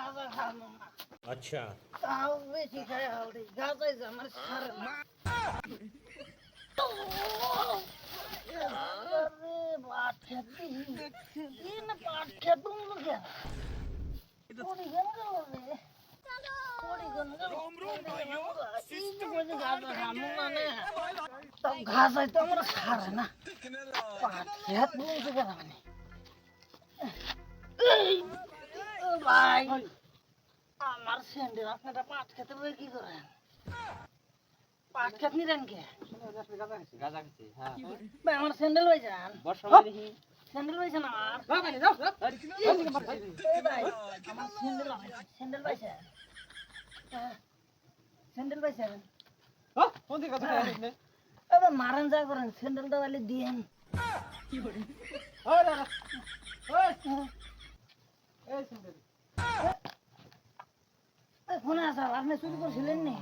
গাঁজা খাবো না। अच्छा তাও বেশি খাই হালদি গাঁজাই যে আমার সারে না। আরে পাট খেতে দিন পাট খেতে মুখে পড়ি গেল রে পড়ি গেল গাঁজা খাবো না নে তাও গাঁজাই তো আমার সারে না পাট খেত মুখে গেল মানে ভাই আমার স্যান্ডেল আপনারা পাট খেতে বই কি করেন পাট খেত নিলেন কে গাঁজা খাচ্ছি হ্যাঁ ভাই আমার স্যান্ডেল ভাই যান বর্ষা মানে দেখি স্যান্ডেল ভাইছেন আমার এই ভাই আমার স্যান্ডেল ভাইছেন স্যান্ডেল ভাইছেন কোন দিকে কথা বলেন এবার মারান যা করেন স্যান্ডেলটা বলে দিয়েন কি করে ওই দাদা ওই এই সুন্দর ফোনে আসা আপনি চুরি করছিলেন নি